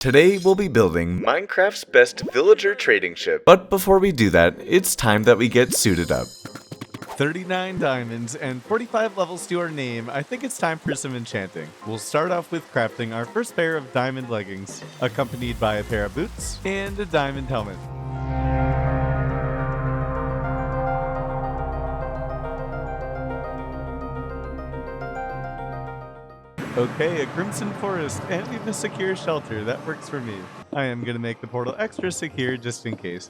Today we'll be building Minecraft's best villager trading ship. But before we do that, it's time that we get suited up. 39 diamonds and 45 levels to our name. I think it's time for some enchanting. We'll start off with crafting our first pair of diamond leggings, accompanied by a pair of boots and a diamond helmet. Okay, a crimson forest and even a secure shelter. That works for me. I am going to make the portal extra secure just in case.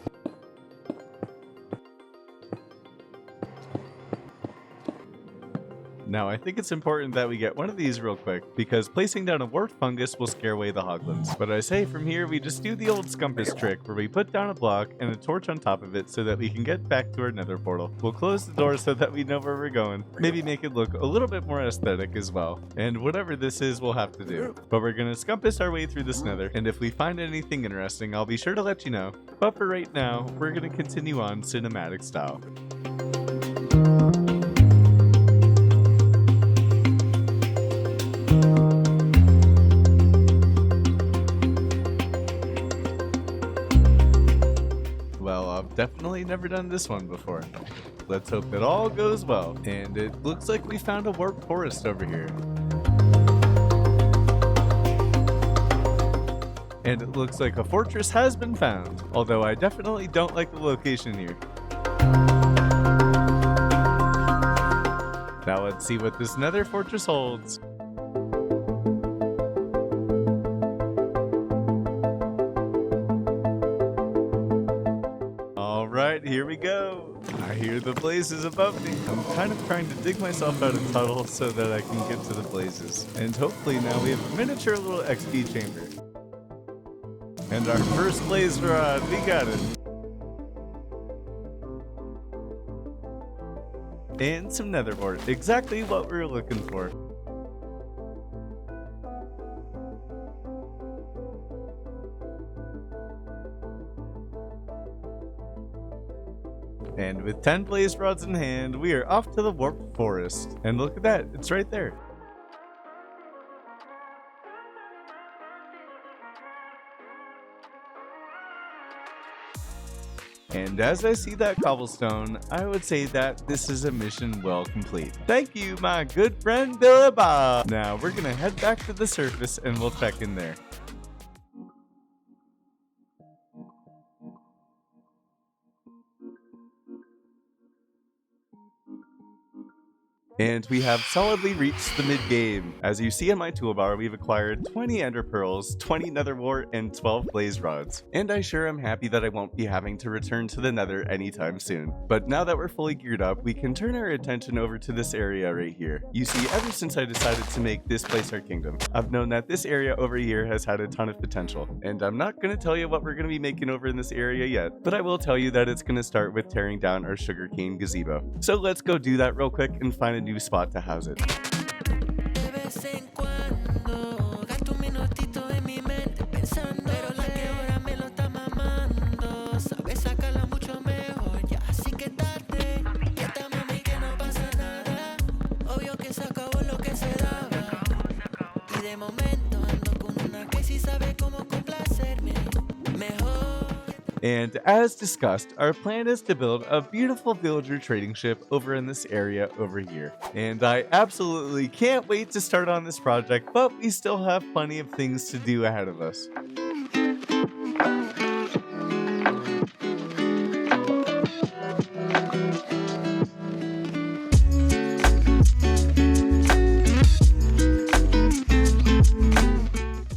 Now, I think it's important that we get one of these real quick, because placing down a warped fungus will scare away the hoglins. But I say from here, we just do the old scumpus trick, where we put down a block and a torch on top of it so that we can get back to our nether portal. We'll close the door so that we know where we're going. Maybe make it look a little bit more aesthetic as well. And whatever this is, we'll have to do. But we're gonna scumpus our way through this nether, and if we find anything interesting, I'll be sure to let you know. But for right now, we're gonna continue on cinematic style. Definitely never done this one before. Let's hope that all goes well. And it looks like we found a warped forest over here. And it looks like a fortress has been found, although I definitely don't like the location here. Now let's see what this nether fortress holds. Alright, here we go. I hear the blazes above me. I'm kind of trying to dig myself out of tunnel so that I can get to the blazes. And hopefully now we have a miniature little XP chamber. And our first blaze rod, we got it. And some nether ore, exactly what we were looking for. And with 10 blaze rods in hand, we are off to the warped forest. And look at that, it's right there. And as I see that cobblestone, I would say that this is a mission well complete. Thank you, my good friend Billy Bob. Now we're gonna head back to the surface and we'll check in there. And we have solidly reached the mid-game. As you see in my toolbar, we've acquired 20 ender pearls, 20 nether wart, and 12 blaze rods. And I sure am happy that I won't be having to return to the nether anytime soon. But now that we're fully geared up, we can turn our attention over to this area right here. You see, ever since I decided to make this place our kingdom, I've known that this area over here has had a ton of potential. And I'm not going to tell you what we're going to be making over in this area yet, but I will tell you that it's going to start with tearing down our sugarcane gazebo. So let's go do that real quick and find a new spot to house it. And as discussed, our plan is to build a beautiful villager trading ship over in this area over here. And I absolutely can't wait to start on this project, but we still have plenty of things to do ahead of us.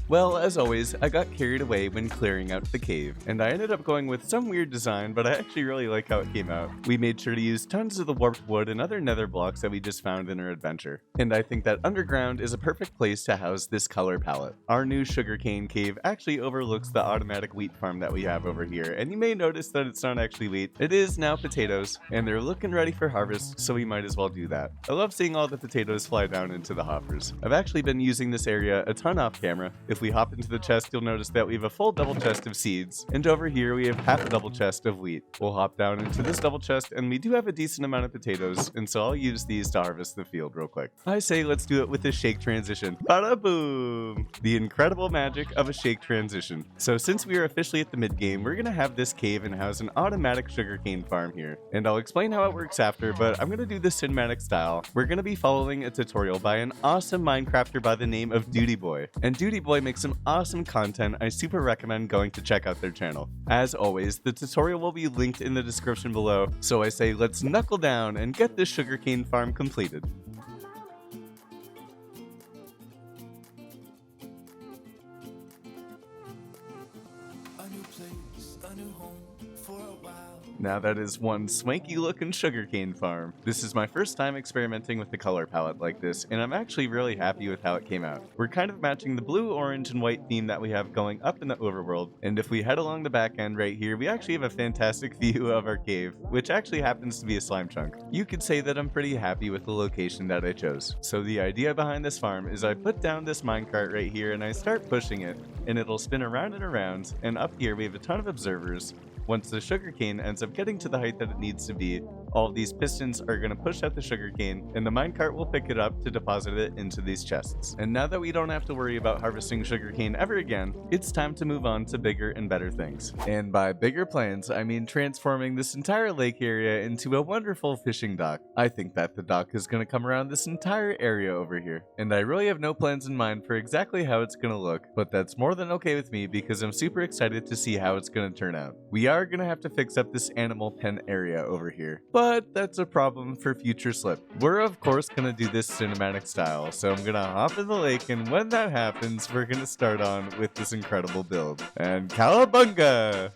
Well, as always, I got carried away when clearing out the cave, and I ended up going with some weird design, but I actually really like how it came out. We made sure to use tons of the warped wood and other nether blocks that we just found in our adventure. And I think that underground is a perfect place to house this color palette. Our new sugarcane cave actually overlooks the automatic wheat farm that we have over here, and you may notice that it's not actually wheat. It is now potatoes, and they're looking ready for harvest, so we might as well do that. I love seeing all the potatoes fly down into the hoppers. I've actually been using this area a ton off camera. If we hop into the chest, you'll notice that we have a full double chest of seeds, and over here we have half a double chest of wheat. We'll hop down into this double chest, and we do have a decent amount of potatoes, and so I'll use these to harvest the field real quick. I say let's do it with a shake transition. Bada boom! The incredible magic of a shake transition. So since we are officially at the mid game, we're gonna have this cave and house an automatic sugarcane farm here, and I'll explain how it works after, but I'm gonna do this cinematic style. We're gonna be following a tutorial by an awesome Minecrafter by the name of Duty Boy, and Duty Boy makes some awesome content. I super recommend going to check out their channel. As always, the tutorial will be linked in the description below, so I say let's knuckle down and get this sugarcane farm completed. Now that is one swanky looking sugarcane farm. This is my first time experimenting with the color palette like this, and I'm actually really happy with how it came out. We're kind of matching the blue, orange, and white theme that we have going up in the overworld, and if we head along the back end right here, we actually have a fantastic view of our cave, which actually happens to be a slime chunk. You could say that I'm pretty happy with the location that I chose. So the idea behind this farm is I put down this minecart right here and I start pushing it, and it'll spin around and around, and up here we have a ton of observers. Once the sugarcane ends up getting to the height that it needs to be, all of these pistons are going to push out the sugarcane, and the minecart will pick it up to deposit it into these chests. And now that we don't have to worry about harvesting sugarcane ever again, it's time to move on to bigger and better things. And by bigger plans, I mean transforming this entire lake area into a wonderful fishing dock. I think that the dock is going to come around this entire area over here, and I really have no plans in mind for exactly how it's going to look, but that's more than okay with me because I'm super excited to see how it's going to turn out. We are going to have to fix up this animal pen area over here, but that's a problem for future slip. We're of course going to do this cinematic style, so I'm going to hop in the lake, and when that happens, we're going to start on with this incredible build. And cowabunga!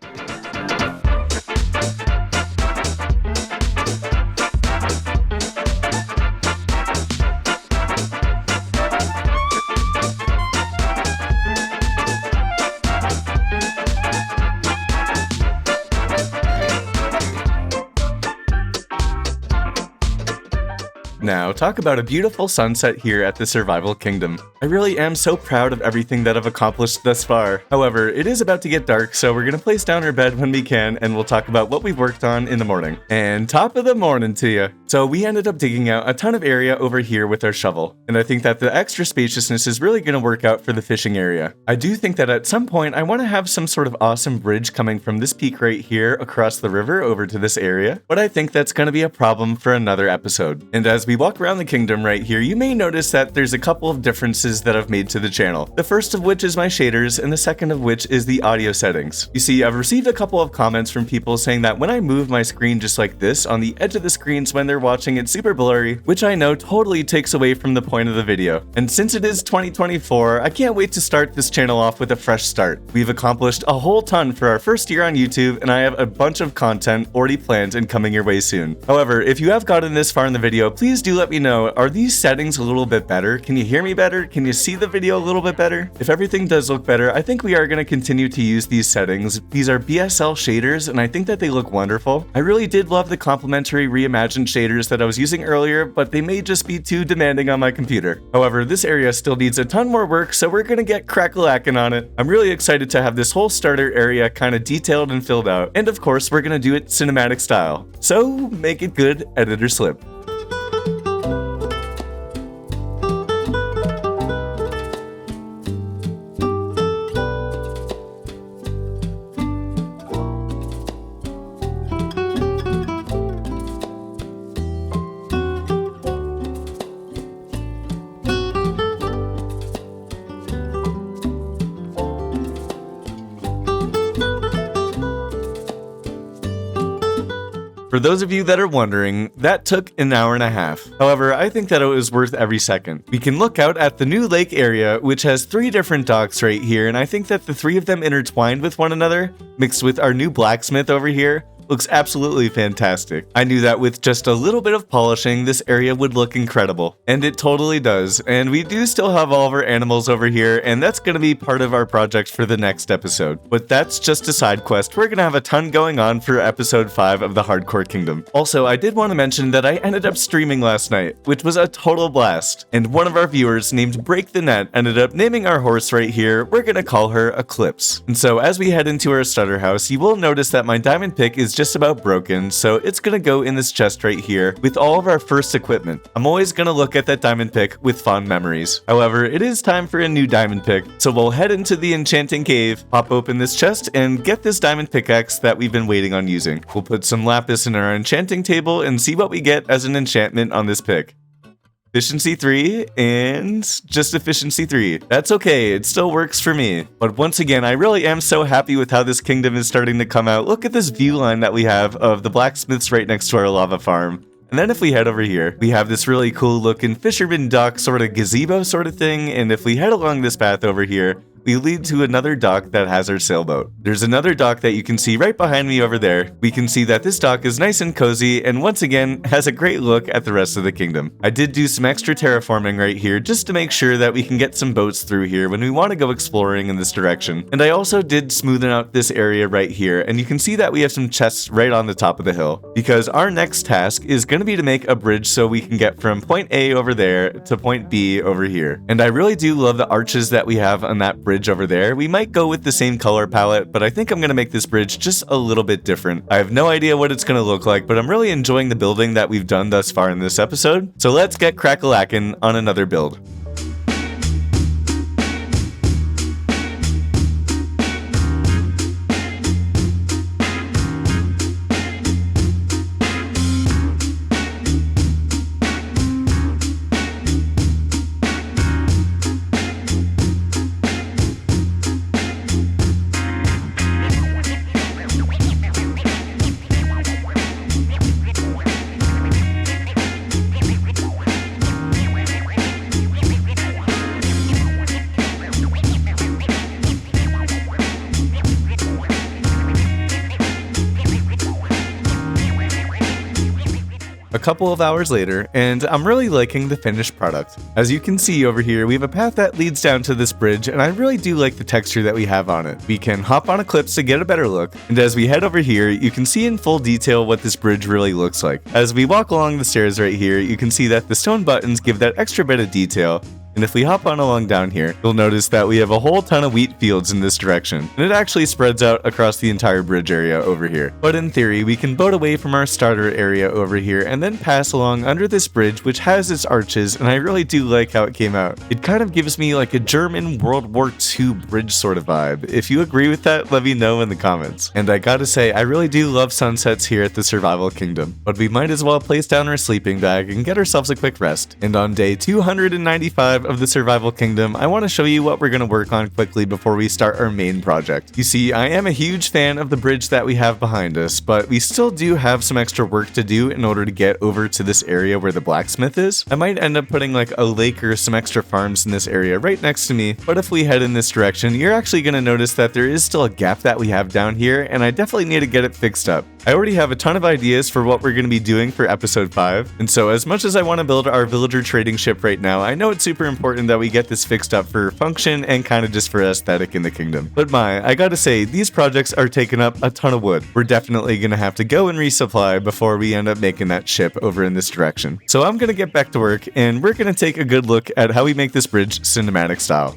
Now, talk about a beautiful sunset here at the Survival Kingdom. I really am so proud of everything that I've accomplished thus far. However, it is about to get dark, so we're gonna place down our bed when we can, and we'll talk about what we've worked on in the morning. And top of the morning to you. So we ended up digging out a ton of area over here with our shovel, and I think that the extra spaciousness is really gonna work out for the fishing area. I do think that at some point I wanna have some sort of awesome bridge coming from this peak right here across the river over to this area, but I think that's gonna be a problem for another episode. And as we walk around the kingdom right here, you may notice that there's a couple of differences that I've made to the channel. The first of which is my shaders, and the second of which is the audio settings. You see, I've received a couple of comments from people saying that when I move my screen just like this on the edge of the screens when they're watching, it's super blurry, which I know totally takes away from the point of the video. And since it is 2024, I can't wait to start this channel off with a fresh start. We've accomplished a whole ton for our first year on YouTube, and I have a bunch of content already planned and coming your way soon. However, if you have gotten this far in the video, please do let me know, are these settings a little bit better? Can you hear me better? Can you see the video a little bit better? If everything does look better, I think we are going to continue to use these settings. These are BSL shaders, and I think that they look wonderful. I really did love the complementary reimagined shaders that I was using earlier, but they may just be too demanding on my computer. However, this area still needs a ton more work, so we're going to get crack-a-lackin' on it. I'm really excited to have this whole starter area kind of detailed and filled out, and of course, we're going to do it cinematic style. So, make it good, editor slip. For those of you that are wondering, that took an hour and a half. However, I think that it was worth every second. We can look out at the new lake area, which has 3 different docks right here, and I think that the 3 of them intertwined with one another, mixed with our new blacksmith over here, Looks absolutely fantastic. I knew that with just a little bit of polishing, this area would look incredible. And it totally does. And we do still have all of our animals over here, and that's going to be part of our project for the next episode. But that's just a side quest. We're going to have a ton going on for episode 5 of the Hardcore Kingdom. Also, I did want to mention that I ended up streaming last night, which was a total blast. And one of our viewers named Break the Net ended up naming our horse right here. We're going to call her Eclipse. And so as we head into our starter house, you will notice that my diamond pick is just about broken, so it's going to go in this chest right here with all of our first equipment. I'm always going to look at that diamond pick with fond memories. However, it is time for a new diamond pick, so we'll head into the enchanting cave, pop open this chest, and get this diamond pickaxe that we've been waiting on using. We'll put some lapis in our enchanting table and see what we get as an enchantment on this pick. Efficiency 3 and just efficiency 3. That's okay, it still works for me. But once again, I really am so happy with how this kingdom is starting to come out. Look at this view line that we have of the blacksmiths right next to our lava farm. And then if we head over here, we have this really cool looking fisherman dock sort of gazebo sort of thing. And if we head along this path over here, we lead to another dock that has our sailboat. There's another dock that you can see right behind me over there. We can see that this dock is nice and cozy and once again has a great look at the rest of the kingdom. I did do some extra terraforming right here just to make sure that we can get some boats through here when we want to go exploring in this direction. And I also did smoothen out this area right here, and you can see that we have some chests right on the top of the hill because our next task is going to be to make a bridge so we can get from point A over there to point B over here. And I really do love the arches that we have on that bridge over there. We might go with the same color palette, but I think I'm going to make this bridge just a little bit different. I have no idea what it's going to look like, but I'm really enjoying the building that we've done thus far in this episode. So let's get crack-a-lackin' on another build. A couple of hours later, and I'm really liking the finished product. As you can see over here, we have a path that leads down to this bridge, and I really do like the texture that we have on it. We can hop on a cliff to get a better look, and as we head over here, you can see in full detail what this bridge really looks like. As we walk along the stairs right here, you can see that the stone buttons give that extra bit of detail. And if we hop on along down here, you'll notice that we have a whole ton of wheat fields in this direction, and it actually spreads out across the entire bridge area over here. But in theory, we can boat away from our starter area over here and then pass along under this bridge, which has its arches, and I really do like how it came out. It kind of gives me like a German World War II bridge sort of vibe. If you agree with that, let me know in the comments. And I gotta say, I really do love sunsets here at the Survival Kingdom, but we might as well place down our sleeping bag and get ourselves a quick rest. And on day 295 of the Survival Kingdom, I want to show you what we're going to work on quickly before we start our main project. You see, I am a huge fan of the bridge that we have behind us, but we still do have some extra work to do in order to get over to this area where the blacksmith is. I might end up putting like a lake or some extra farms in this area right next to me, but if we head in this direction, you're actually going to notice that there is still a gap that we have down here, and I definitely need to get it fixed up. I already have a ton of ideas for what we're going to be doing for episode 5, and so as much as I want to build our villager trading ship right now, I know it's super important that we get this fixed up for function and kind of just for aesthetic in the kingdom. But I gotta say, these projects are taking up a ton of wood. We're definitely going to have to go and resupply before we end up making that ship over in this direction. So I'm going to get back to work, and we're going to take a good look at how we make this bridge cinematic style.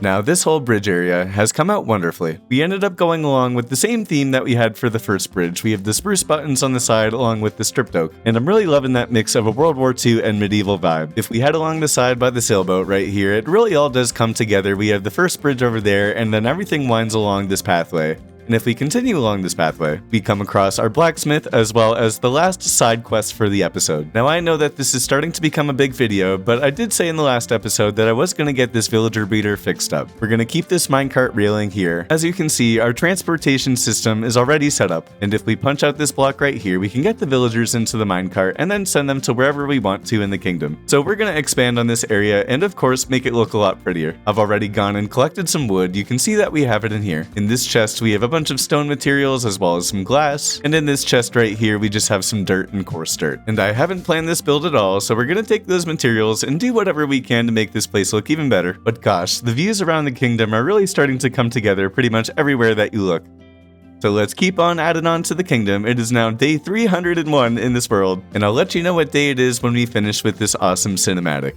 Now, this whole bridge area has come out wonderfully. We ended up going along with the same theme that we had for the first bridge. We have the spruce buttons on the side along with the stripped oak, and I'm really loving that mix of a World War II and medieval vibe. If we head along the side by the sailboat right here, it really all does come together. We have the first bridge over there, and then everything winds along this pathway. And if we continue along this pathway, we come across our blacksmith as well as the last side quest for the episode. Now, I know that this is starting to become a big video, but I did say in the last episode that I was going to get this villager breeder fixed up. We're going to keep this minecart railing here. As you can see, our transportation system is already set up, and if we punch out this block right here, we can get the villagers into the minecart and then send them to wherever we want to in the kingdom. So we're going to expand on this area and of course make it look a lot prettier. I've already gone and collected some wood. You can see that we have it in here. In this chest, we have a bunch of stone materials as well as some glass, and in this chest right here we just have some dirt and coarse dirt. And I haven't planned this build at all, so we're gonna take those materials and do whatever we can to make this place look even better. But gosh, the views around the kingdom are really starting to come together pretty much everywhere that you look. So let's keep on adding on to the kingdom. It is now day 301 in this world, and I'll let you know what day it is when we finish with this awesome cinematic.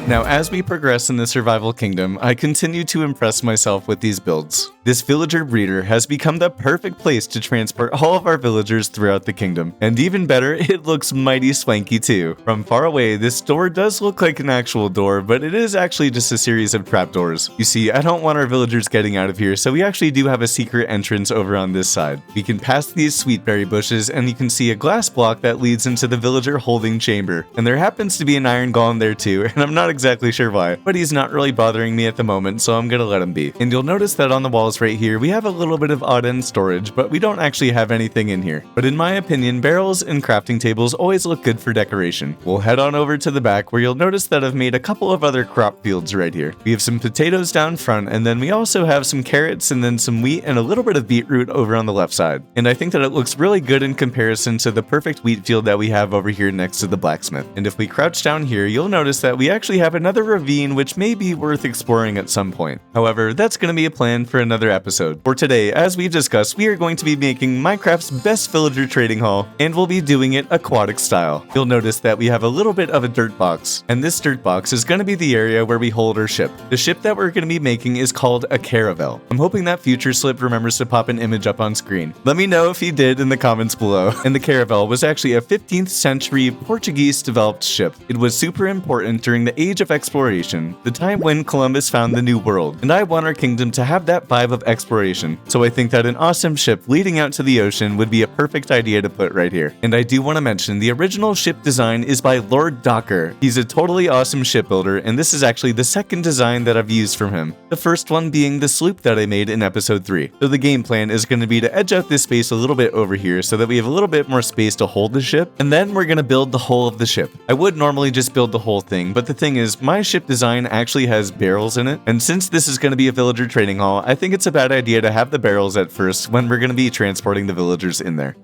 Now, as we progress in the survival kingdom, I continue to impress myself with these builds. This villager breeder has become the perfect place to transport all of our villagers throughout the kingdom. And even better, it looks mighty swanky too. From far away, this door does look like an actual door, but it is actually just a series of trapdoors. You see, I don't want our villagers getting out of here, so we actually do have a secret entrance over on this side. We can pass these sweetberry bushes, and you can see a glass block that leads into the villager holding chamber. And there happens to be an iron golem there too, and I'm not exactly sure why, but he's not really bothering me at the moment, so I'm gonna let him be. And you'll notice that on the walls right here, we have a little bit of odd-end storage, but we don't actually have anything in here. But in my opinion, barrels and crafting tables always look good for decoration. We'll head on over to the back where you'll notice that I've made a couple of other crop fields right here. We have some potatoes down front, and then we also have some carrots and then some wheat and a little bit of beetroot over on the left side. And I think that it looks really good in comparison to the perfect wheat field that we have over here next to the blacksmith. And if we crouch down here, you'll notice that we actually have another ravine which may be worth exploring at some point. However, that's going to be a plan for another episode. For today, as we've discussed, we are going to be making Minecraft's best villager trading hall, and we'll be doing it aquatic style. You'll notice that we have a little bit of a dirt box, and this dirt box is going to be the area where we hold our ship. The ship that we're going to be making is called a Caravel. I'm hoping that Future Slip remembers to pop an image up on screen. Let me know if he did in the comments below. And the Caravel was actually a 15th century Portuguese developed ship. It was super important during the age of exploration, the time when Columbus found the New World, and I want our kingdom to have that vibe of exploration. So I think that an awesome ship leading out to the ocean would be a perfect idea to put right here. And I do want to mention the original ship design is by Lord Docker. He's a totally awesome shipbuilder, and this is actually the second design that I've used from him. The first one being the sloop that I made in episode 3. So the game plan is going to be to edge out this space a little bit over here so that we have a little bit more space to hold the ship, and then we're going to build the whole of the ship. I would normally just build the whole thing, but the thing is, my ship design actually has barrels in it, and since this is going to be a villager trading hall, I think it's a bad idea to have the barrels at first when we're going to be transporting the villagers in there.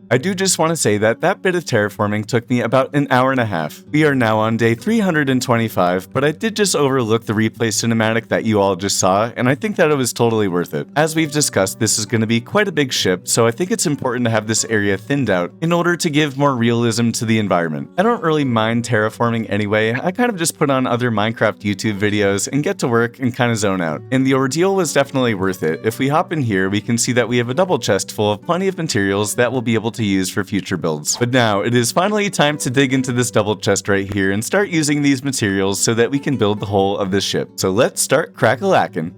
I do just want to say that that bit of terraforming took me about an hour and a half. We are now on day 325, but I did just overlook the replay cinematic that you all just saw, and I think that it was totally worth it. As we've discussed, this is going to be quite a big ship, so I think it's important to have this area thinned out in order to give more realism to the environment. I don't really mind terraforming anyway. I kind of just put on other Minecraft YouTube videos and get to work and kind of zone out. And the ordeal was definitely worth it. If we hop in here, we can see that we have a double chest full of plenty of materials that we'll be able to use for future builds. But now, it is finally time to dig into this double chest right here and start using these materials so that we can build the whole of this ship. So let's start crack-a-lackin'.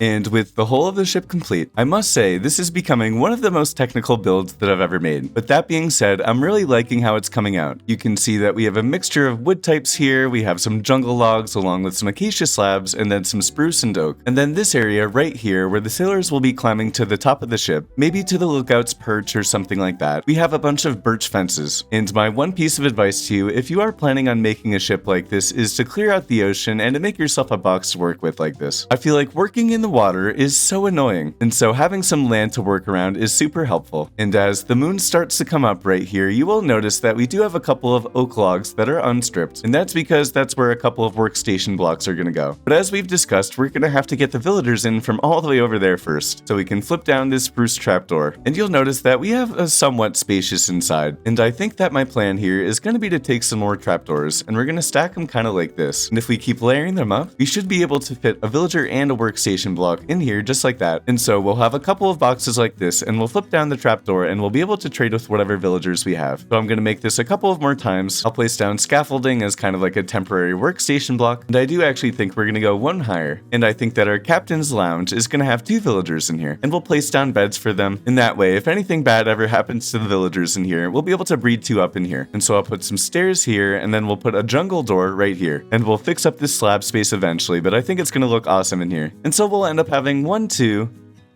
And with the whole of the ship complete, I must say this is becoming one of the most technical builds that I've ever made. But that being said, I'm really liking how it's coming out. You can see that we have a mixture of wood types here, we have some jungle logs along with some acacia slabs, and then some spruce and oak. And then this area right here where the sailors will be climbing to the top of the ship, maybe to the lookout's perch or something like that, we have a bunch of birch fences. And my one piece of advice to you, if you are planning on making a ship like this, is to clear out the ocean and to make yourself a box to work with like this. I feel like working in the water is so annoying, and so having some land to work around is super helpful. And as the moon starts to come up right here, you will notice that we do have a couple of oak logs that are unstripped, and that's because that's where a couple of workstation blocks are gonna go. But as we've discussed, we're gonna have to get the villagers in from all the way over there first, so we can flip down this spruce trapdoor. And you'll notice that we have a somewhat spacious inside, and I think that my plan here is gonna be to take some more trapdoors, and we're gonna stack them kind of like this. And if we keep layering them up, we should be able to fit a villager and a workstation block in here just like that. And so we'll have a couple of boxes like this, and we'll flip down the trapdoor and we'll be able to trade with whatever villagers we have. So I'm going to make this a couple of more times. I'll place down scaffolding as kind of like a temporary workstation block, and I do actually think we're going to go one higher. And I think that our captain's lounge is going to have 2 villagers in here, and we'll place down beds for them. In that way, if anything bad ever happens to the villagers in here, we'll be able to breed 2 up in here. And so I'll put some stairs here, and then we'll put a jungle door right here, and we'll fix up this slab space eventually, but I think it's going to look awesome in here. And so we'll end up having 1, 2,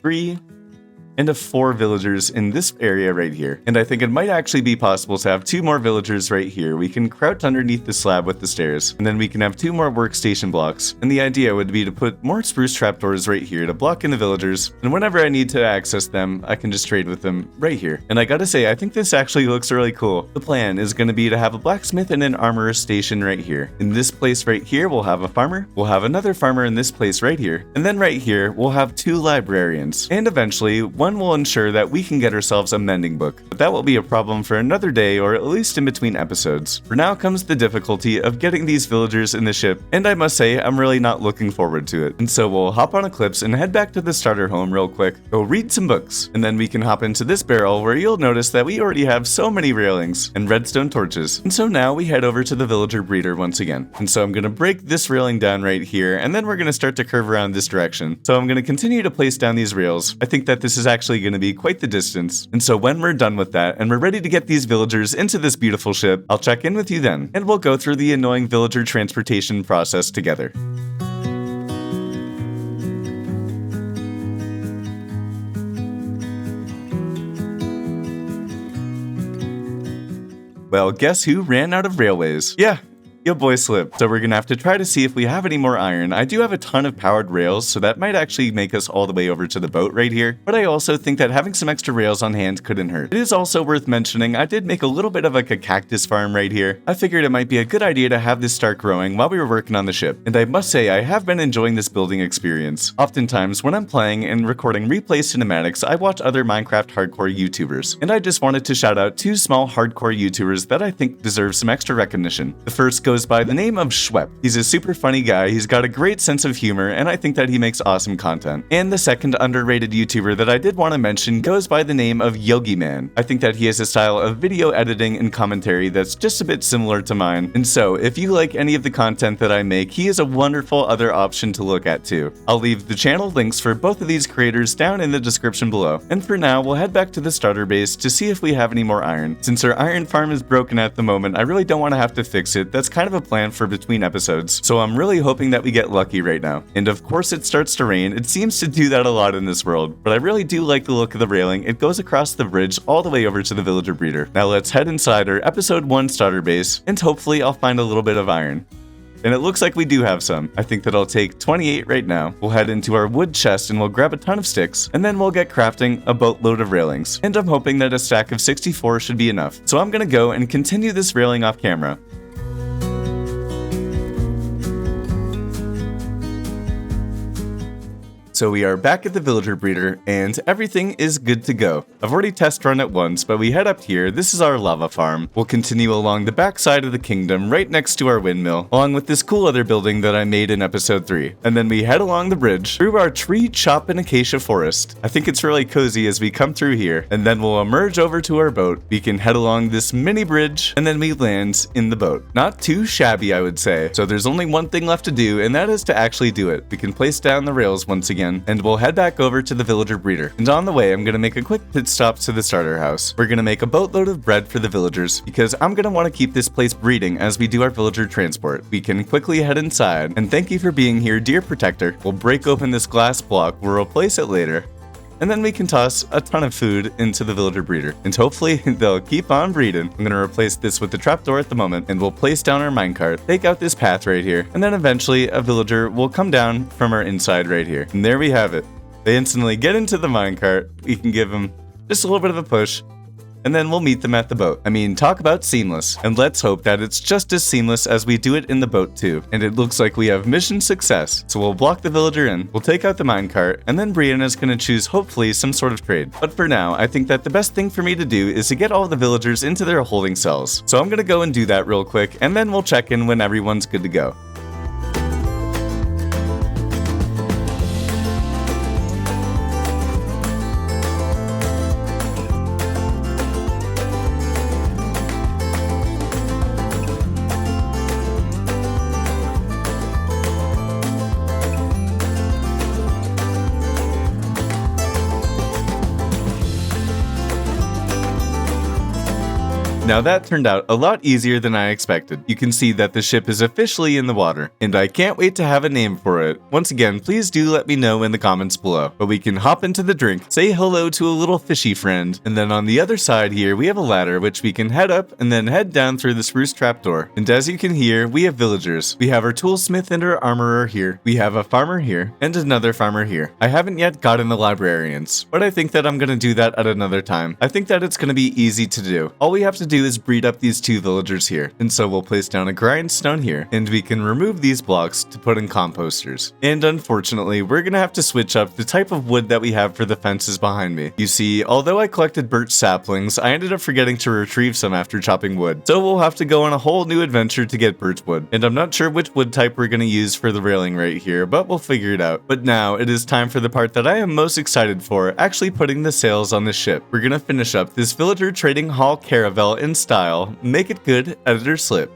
3, and 4 villagers in this area right here. And I think it might actually be possible to have 2 more villagers right here. We can crouch underneath the slab with the stairs, and then we can have 2 more workstation blocks. And the idea would be to put more spruce trapdoors right here to block in the villagers, and whenever I need to access them, I can just trade with them right here. And I gotta say, I think this actually looks really cool. The plan is gonna be to have a blacksmith and an armorer station right here. In this place right here, we'll have a farmer, we'll have another farmer in this place right here, and then right here, we'll have 2 librarians. And eventually, one will ensure that we can get ourselves a mending book, but that will be a problem for another day or at least in between episodes. For now comes the difficulty of getting these villagers in the ship, and I must say I'm really not looking forward to it. And so we'll hop on Eclipse and head back to the starter home real quick, go read some books, and then we can hop into this barrel where you'll notice that we already have so many railings and redstone torches. And so now we head over to the villager breeder once again. And so I'm gonna break this railing down right here, and then we're gonna start to curve around this direction. So I'm gonna continue to place down these rails. I think that this is actually gonna be quite the distance. And so when we're done with that and we're ready to get these villagers into this beautiful ship, I'll check in with you then, and we'll go through the annoying villager transportation process together. Well, guess who ran out of railways? Yeah, your boy slipped, so we're gonna have to try to see if we have any more iron. I do have a ton of powered rails, so that might actually make us all the way over to the boat right here, but I also think that having some extra rails on hand couldn't hurt. It is also worth mentioning, I did make a little bit of like a cactus farm right here. I figured it might be a good idea to have this start growing while we were working on the ship, and I must say I have been enjoying this building experience. Oftentimes, when I'm playing and recording replay cinematics, I watch other Minecraft hardcore YouTubers, and I just wanted to shout out 2 small hardcore YouTubers that I think deserve some extra recognition. The first goes by the name of Schwepp. He's a super funny guy, he's got a great sense of humor, and I think that he makes awesome content. And the second underrated YouTuber that I did want to mention goes by the name of Yogi Man. I think that he has a style of video editing and commentary that's just a bit similar to mine, and so if you like any of the content that I make, he is a wonderful other option to look at too. I'll leave the channel links for both of these creators down in the description below. And for now, we'll head back to the starter base to see if we have any more iron. Since our iron farm is broken at the moment, I really don't want to have to fix it. That's kind of a plan for between episodes, so I'm really hoping that we get lucky right now. And of course it starts to rain. It seems to do that a lot in this world, but I really do like the look of the railing. It goes across the bridge all the way over to the villager breeder. Now let's head inside our episode 1 starter base, and hopefully I'll find a little bit of iron. And it looks like we do have some. I think that I'll take 28 right now. We'll head into our wood chest and we'll grab a ton of sticks, and then we'll get crafting a boatload of railings. And I'm hoping that a stack of 64 should be enough. So I'm gonna go and continue this railing off camera. So we are back at the villager breeder, and everything is good to go. I've already test run it once, but we head up here. This is our lava farm. We'll continue along the back side of the kingdom, right next to our windmill, along with this cool other building that I made in episode 3. And then we head along the bridge through our tree chop and acacia forest. I think it's really cozy as we come through here, and then we'll emerge over to our boat. We can head along this mini bridge, and then we land in the boat. Not too shabby, I would say. So there's only one thing left to do, and that is to actually do it. We can place down the rails once again, and we'll head back over to the villager breeder. And on the way, I'm gonna make a quick pit stop to the starter house. We're gonna make a boatload of bread for the villagers, because I'm gonna want to keep this place breeding as we do our villager transport. We can quickly head inside, and thank you for being here, dear protector. We'll break open this glass block, we'll replace it later, and then we can toss a ton of food into the villager breeder. And hopefully they'll keep on breeding. I'm gonna replace this with the trapdoor at the moment, and we'll place down our minecart, take out this path right here, and then eventually a villager will come down from our inside right here. And there we have it. They instantly get into the minecart. We can give them just a little bit of a push, and then we'll meet them at the boat. I mean, talk about seamless. And let's hope that it's just as seamless as we do it in the boat too. And it looks like we have mission success. So we'll block the villager in, we'll take out the minecart, and then Brianna's gonna choose hopefully some sort of trade. But for now, I think that the best thing for me to do is to get all the villagers into their holding cells. So I'm gonna go and do that real quick, and then we'll check in when everyone's good to go. Now that turned out a lot easier than I expected. You can see that the ship is officially in the water, and I can't wait to have a name for it. Once again, please do let me know in the comments below. But we can hop into the drink, say hello to a little fishy friend, and then on the other side here, we have a ladder which we can head up and then head down through the spruce trapdoor. And as you can hear, we have villagers. We have our toolsmith and our armorer here. We have a farmer here, and another farmer here. I haven't yet gotten the librarians, but I think that I'm gonna do that at another time. I think that it's gonna be easy to do. All we have to do is breed up these two villagers here. And so we'll place down a grindstone here, and we can remove these blocks to put in composters. And unfortunately, we're gonna have to switch up the type of wood that we have for the fences behind me. You see, although I collected birch saplings, I ended up forgetting to retrieve some after chopping wood. So we'll have to go on a whole new adventure to get birch wood. And I'm not sure which wood type we're gonna use for the railing right here, but we'll figure it out. But now it is time for the part that I am most excited for, actually putting the sails on the ship. We're gonna finish up this villager trading hall Caravel in style. Make it good, editor slip.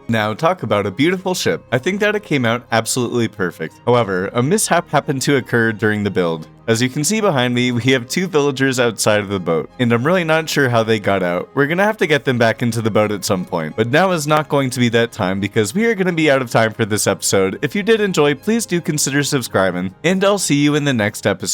Now talk about a beautiful ship. I think that it came out absolutely perfect. However, a mishap happened to occur during the build. As you can see behind me, we have two villagers outside of the boat, and I'm really not sure how they got out. We're gonna have to get them back into the boat at some point, but now is not going to be that time because we are gonna be out of time for this episode. If you did enjoy, please do consider subscribing, and I'll see you in the next episode.